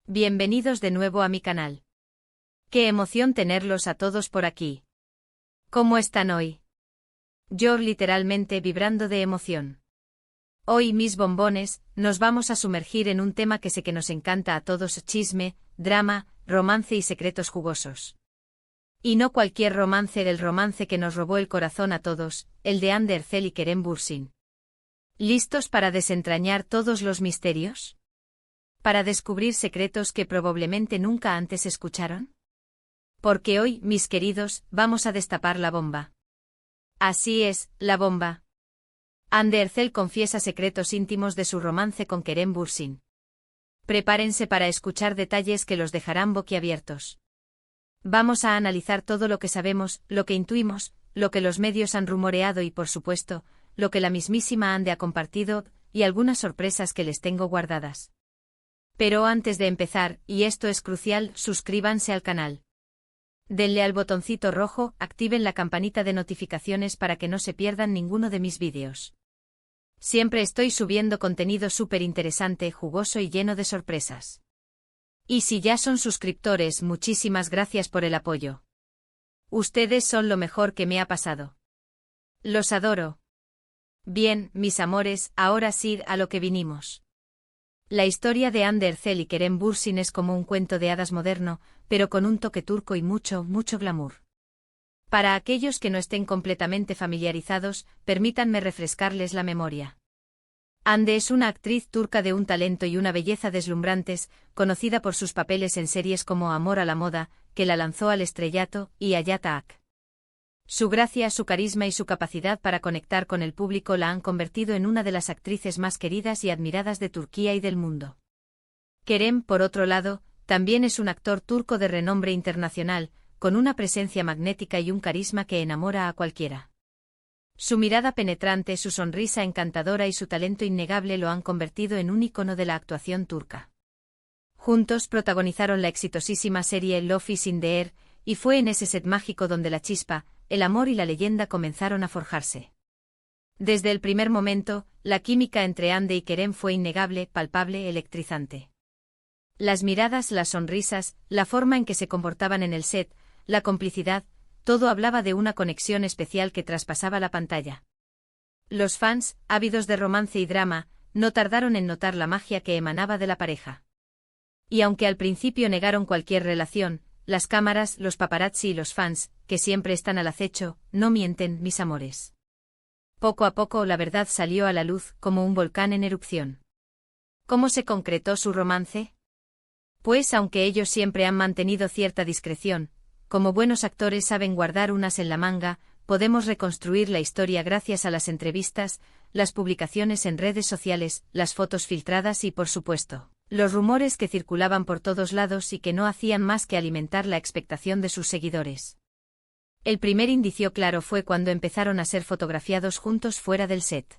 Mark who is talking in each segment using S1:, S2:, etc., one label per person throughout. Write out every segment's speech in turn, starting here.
S1: Bienvenidos de nuevo a mi canal. Qué emoción tenerlos a todos por aquí. ¿Cómo están hoy? Yo literalmente vibrando de emoción. Hoy, mis bombones, nos vamos a sumergir en un tema que sé que nos encanta a todos: chisme, drama, romance y secretos jugosos. Y no cualquier romance, el romance que nos robó el corazón a todos, el de Hande Erçel y Kerem Bürsin. ¿Listos para desentrañar todos los misterios? ¿Para descubrir secretos que probablemente nunca antes escucharon? Porque hoy, mis queridos, vamos a destapar la bomba. Así es, la bomba. Hande Erçel confiesa secretos íntimos de su romance con Kerem Bürsin. Prepárense para escuchar detalles que los dejarán boquiabiertos. Vamos a analizar todo lo que sabemos, lo que intuimos, lo que los medios han rumoreado y, por supuesto, lo que la mismísima Hande ha compartido, y algunas sorpresas que les tengo guardadas. Pero antes de empezar, y esto es crucial, suscríbanse al canal. Denle al botoncito rojo, activen la campanita de notificaciones para que no se pierdan ninguno de mis vídeos. Siempre estoy subiendo contenido súper interesante, jugoso y lleno de sorpresas. Y si ya son suscriptores, muchísimas gracias por el apoyo. Ustedes son lo mejor que me ha pasado. Los adoro. Bien, mis amores, ahora sí, a lo que vinimos. La historia de Hande Erçel y Kerem Bürsin es como un cuento de hadas moderno, pero con un toque turco y mucho glamour. Para aquellos que no estén completamente familiarizados, permítanme refrescarles la memoria. Hande es una actriz turca de un talento y una belleza deslumbrantes, conocida por sus papeles en series como Amor a la moda, que la lanzó al estrellato, y Hayat Ağak. Su gracia, su carisma y su capacidad para conectar con el público la han convertido en una de las actrices más queridas y admiradas de Turquía y del mundo. Kerem, por otro lado, también es un actor turco de renombre internacional, con una presencia magnética y un carisma que enamora a cualquiera. Su mirada penetrante, su sonrisa encantadora y su talento innegable lo han convertido en un ícono de la actuación turca. Juntos protagonizaron la exitosísima serie Love is in the Air, y fue en ese set mágico donde la chispa, el amor y la leyenda comenzaron a forjarse. Desde el primer momento, la química entre Hande y Kerem fue innegable, palpable, electrizante. Las miradas, las sonrisas, la forma en que se comportaban en el set, la complicidad, todo hablaba de una conexión especial que traspasaba la pantalla. Los fans, ávidos de romance y drama, no tardaron en notar la magia que emanaba de la pareja. Y aunque al principio negaron cualquier relación, las cámaras, los paparazzi y los fans, que siempre están al acecho, no mienten, mis amores. Poco a poco la verdad salió a la luz, como un volcán en erupción. ¿Cómo se concretó su romance? Pues aunque ellos siempre han mantenido cierta discreción, como buenos actores saben guardar un as en la manga, podemos reconstruir la historia gracias a las entrevistas, las publicaciones en redes sociales, las fotos filtradas y, por supuesto, los rumores que circulaban por todos lados y que no hacían más que alimentar la expectación de sus seguidores. El primer indicio claro fue cuando empezaron a ser fotografiados juntos fuera del set.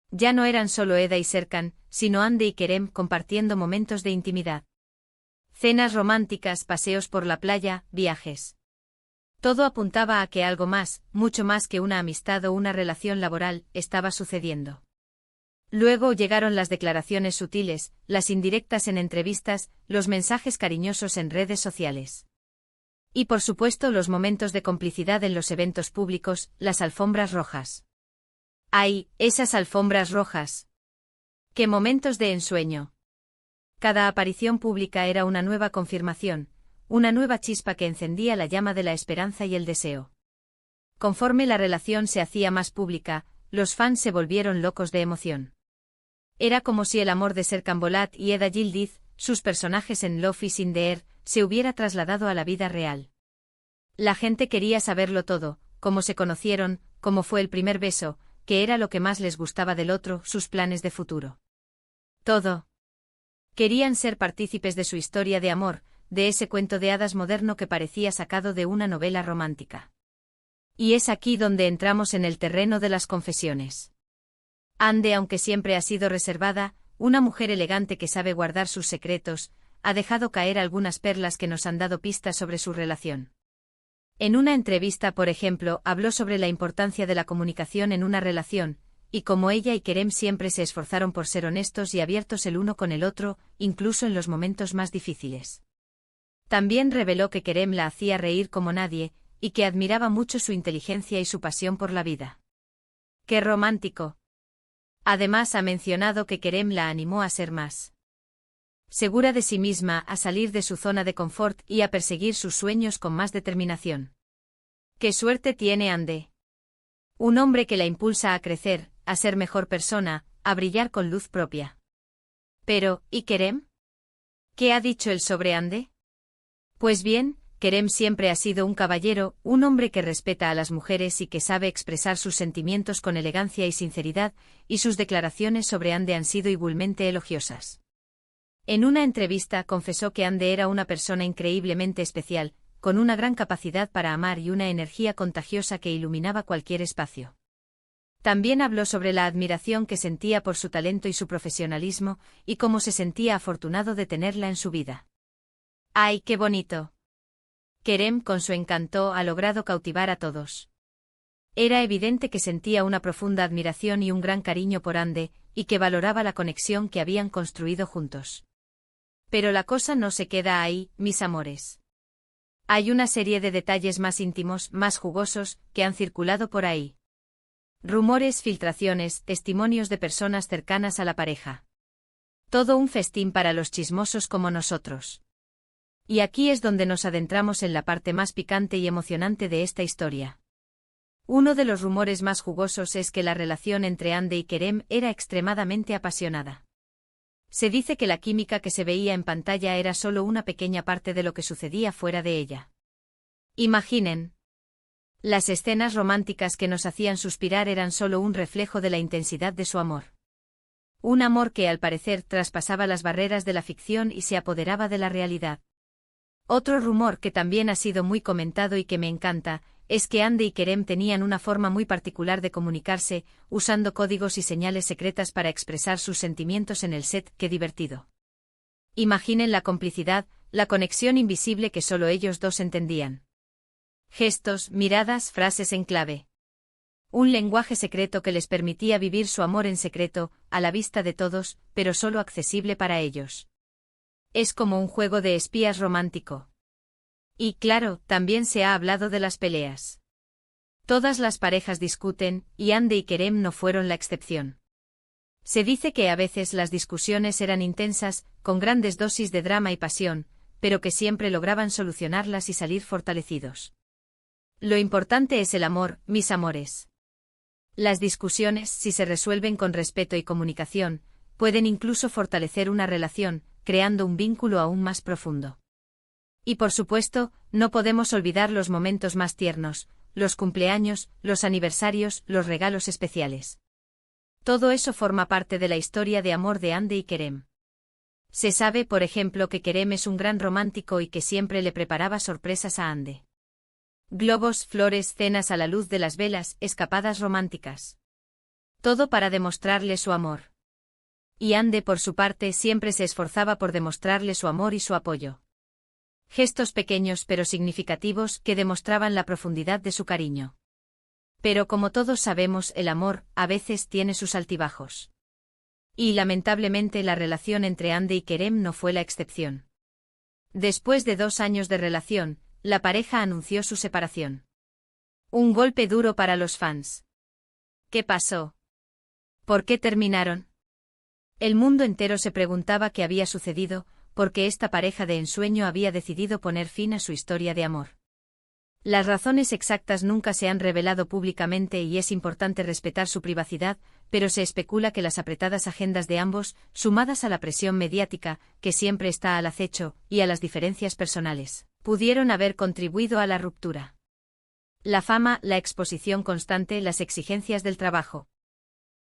S1: Ya no eran solo Eda y Serkan, sino Hande y Kerem compartiendo momentos de intimidad. Cenas románticas, paseos por la playa, viajes. Todo apuntaba a que algo más, mucho más que una amistad o una relación laboral, estaba sucediendo. Luego llegaron las declaraciones sutiles, las indirectas en entrevistas, los mensajes cariñosos en redes sociales. Y por supuesto los momentos de complicidad en los eventos públicos, las alfombras rojas. ¡Ay, esas alfombras rojas! ¡Qué momentos de ensueño! Cada aparición pública era una nueva confirmación, una nueva chispa que encendía la llama de la esperanza y el deseo. Conforme la relación se hacía más pública, los fans se volvieron locos de emoción. Era como si el amor de Serkan Bolat y Eda Yildiz, sus personajes en Love is in the Air, se hubiera trasladado a la vida real. La gente quería saberlo todo, cómo se conocieron, cómo fue el primer beso, qué era lo que más les gustaba del otro, sus planes de futuro. Todo. Querían ser partícipes de su historia de amor, de ese cuento de hadas moderno que parecía sacado de una novela romántica. Y es aquí donde entramos en el terreno de las confesiones. Hande, aunque siempre ha sido reservada, una mujer elegante que sabe guardar sus secretos, ha dejado caer algunas perlas que nos han dado pistas sobre su relación. En una entrevista, por ejemplo, habló sobre la importancia de la comunicación en una relación, y cómo ella y Kerem siempre se esforzaron por ser honestos y abiertos el uno con el otro, incluso en los momentos más difíciles. También reveló que Kerem la hacía reír como nadie, y que admiraba mucho su inteligencia y su pasión por la vida. ¡Qué romántico! Además ha mencionado que Kerem la animó a ser más segura de sí misma, a salir de su zona de confort y a perseguir sus sueños con más determinación. ¡Qué suerte tiene Ande! Un hombre que la impulsa a crecer, a ser mejor persona, a brillar con luz propia. Pero, ¿y Kerem? ¿Qué ha dicho él sobre Ande? Pues bien, Kerem siempre ha sido un caballero, un hombre que respeta a las mujeres y que sabe expresar sus sentimientos con elegancia y sinceridad, y sus declaraciones sobre Ande han sido igualmente elogiosas. En una entrevista confesó que Ande era una persona increíblemente especial, con una gran capacidad para amar y una energía contagiosa que iluminaba cualquier espacio. También habló sobre la admiración que sentía por su talento y su profesionalismo, y cómo se sentía afortunado de tenerla en su vida. ¡Ay, qué bonito! Kerem, con su encanto, ha logrado cautivar a todos. Era evidente que sentía una profunda admiración y un gran cariño por Ande, y que valoraba la conexión que habían construido juntos. Pero la cosa no se queda ahí, mis amores. Hay una serie de detalles más íntimos, más jugosos, que han circulado por ahí. Rumores, filtraciones, testimonios de personas cercanas a la pareja. Todo un festín para los chismosos como nosotros. Y aquí es donde nos adentramos en la parte más picante y emocionante de esta historia. Uno de los rumores más jugosos es que la relación entre Ande y Kerem era extremadamente apasionada. Se dice que la química que se veía en pantalla era solo una pequeña parte de lo que sucedía fuera de ella. Imaginen. Las escenas románticas que nos hacían suspirar eran solo un reflejo de la intensidad de su amor. Un amor que al parecer traspasaba las barreras de la ficción y se apoderaba de la realidad. Otro rumor que también ha sido muy comentado y que me encanta, es que Ande y Kerem tenían una forma muy particular de comunicarse, usando códigos y señales secretas para expresar sus sentimientos en el set. ¡Qué divertido! Imaginen la complicidad, la conexión invisible que solo ellos dos entendían. Gestos, miradas, frases en clave. Un lenguaje secreto que les permitía vivir su amor en secreto, a la vista de todos, pero solo accesible para ellos. Es como un juego de espías romántico. Y claro, también se ha hablado de las peleas. Todas las parejas discuten, y Ande y Kerem no fueron la excepción. Se dice que a veces las discusiones eran intensas, con grandes dosis de drama y pasión, pero que siempre lograban solucionarlas y salir fortalecidos. Lo importante es el amor, mis amores. Las discusiones, si se resuelven con respeto y comunicación, pueden incluso fortalecer una relación, creando un vínculo aún más profundo. Y por supuesto, no podemos olvidar los momentos más tiernos, los cumpleaños, los aniversarios, los regalos especiales. Todo eso forma parte de la historia de amor de Ande y Kerem. Se sabe, por ejemplo, que Kerem es un gran romántico y que siempre le preparaba sorpresas a Ande. Globos, flores, cenas a la luz de las velas, escapadas románticas. Todo para demostrarle su amor. Y Ande, por su parte, siempre se esforzaba por demostrarle su amor y su apoyo. Gestos pequeños pero significativos que demostraban la profundidad de su cariño. Pero como todos sabemos, el amor, a veces tiene sus altibajos. Y lamentablemente la relación entre Ande y Kerem no fue la excepción. Después de 2 años de relación, la pareja anunció su separación. Un golpe duro para los fans. ¿Qué pasó? ¿Por qué terminaron? El mundo entero se preguntaba qué había sucedido, porque esta pareja de ensueño había decidido poner fin a su historia de amor. Las razones exactas nunca se han revelado públicamente y es importante respetar su privacidad, pero se especula que las apretadas agendas de ambos, sumadas a la presión mediática, que siempre está al acecho, y a las diferencias personales, pudieron haber contribuido a la ruptura. La fama, la exposición constante, las exigencias del trabajo.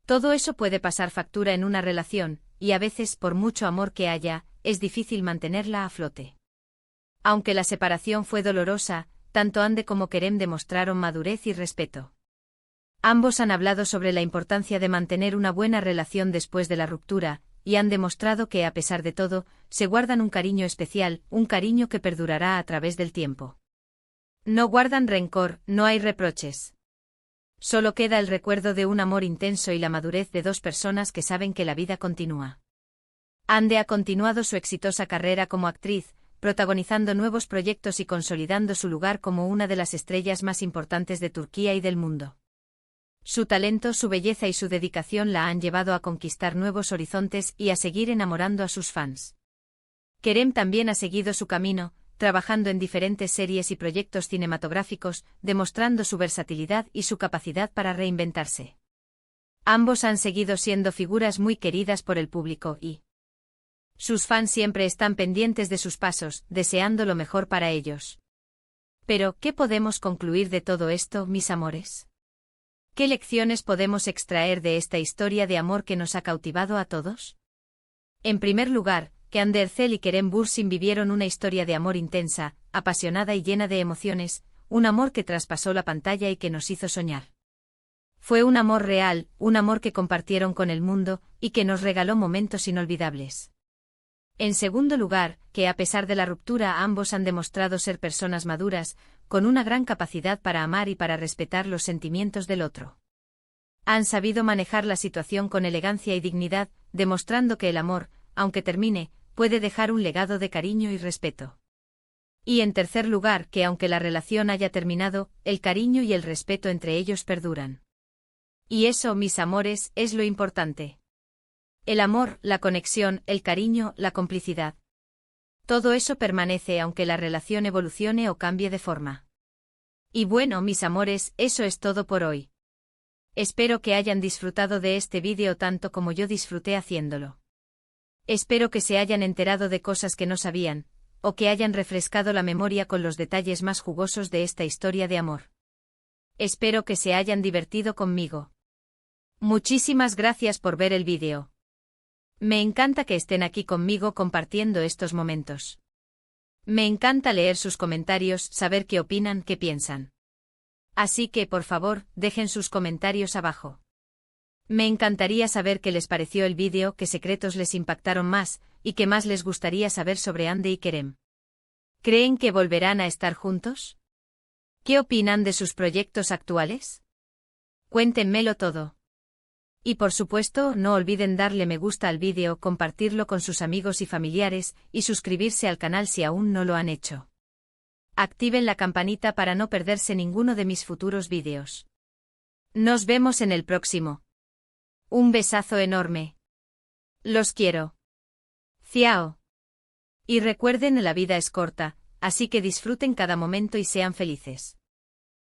S1: Todo eso puede pasar factura en una relación, y a veces, por mucho amor que haya, es difícil mantenerla a flote. Aunque la separación fue dolorosa, tanto Ande como Kerem demostraron madurez y respeto. Ambos han hablado sobre la importancia de mantener una buena relación después de la ruptura, y han demostrado que a pesar de todo, se guardan un cariño especial, un cariño que perdurará a través del tiempo. No guardan rencor, no hay reproches. Solo queda el recuerdo de un amor intenso y la madurez de dos personas que saben que la vida continúa. Hande ha continuado su exitosa carrera como actriz, protagonizando nuevos proyectos y consolidando su lugar como una de las estrellas más importantes de Turquía y del mundo. Su talento, su belleza y su dedicación la han llevado a conquistar nuevos horizontes y a seguir enamorando a sus fans. Kerem también ha seguido su camino, trabajando en diferentes series y proyectos cinematográficos, demostrando su versatilidad y su capacidad para reinventarse. Ambos han seguido siendo figuras muy queridas por el público y sus fans siempre están pendientes de sus pasos, deseando lo mejor para ellos. Pero, ¿qué podemos concluir de todo esto, mis amores? ¿Qué lecciones podemos extraer de esta historia de amor que nos ha cautivado a todos? En primer lugar, que Hande Erçel y Kerem Bürsin vivieron una historia de amor intensa, apasionada y llena de emociones, un amor que traspasó la pantalla y que nos hizo soñar. Fue un amor real, un amor que compartieron con el mundo, y que nos regaló momentos inolvidables. En segundo lugar, que a pesar de la ruptura ambos han demostrado ser personas maduras, con una gran capacidad para amar y para respetar los sentimientos del otro. Han sabido manejar la situación con elegancia y dignidad, demostrando que el amor, aunque termine, puede dejar un legado de cariño y respeto. Y en tercer lugar, que aunque la relación haya terminado, el cariño y el respeto entre ellos perduran. Y eso, mis amores, es lo importante. El amor, la conexión, el cariño, la complicidad. Todo eso permanece aunque la relación evolucione o cambie de forma. Y bueno, mis amores, eso es todo por hoy. Espero que hayan disfrutado de este vídeo tanto como yo disfruté haciéndolo. Espero que se hayan enterado de cosas que no sabían, o que hayan refrescado la memoria con los detalles más jugosos de esta historia de amor. Espero que se hayan divertido conmigo. Muchísimas gracias por ver el vídeo. Me encanta que estén aquí conmigo compartiendo estos momentos. Me encanta leer sus comentarios, saber qué opinan, qué piensan. Así que, por favor, dejen sus comentarios abajo. Me encantaría saber qué les pareció el vídeo, qué secretos les impactaron más, y qué más les gustaría saber sobre Hande y Kerem. ¿Creen que volverán a estar juntos? ¿Qué opinan de sus proyectos actuales? Cuéntenmelo todo. Y por supuesto, no olviden darle me gusta al vídeo, compartirlo con sus amigos y familiares, y suscribirse al canal si aún no lo han hecho. Activen la campanita para no perderse ninguno de mis futuros vídeos. Nos vemos en el próximo. Un besazo enorme. Los quiero. Ciao. Y recuerden, la vida es corta, así que disfruten cada momento y sean felices.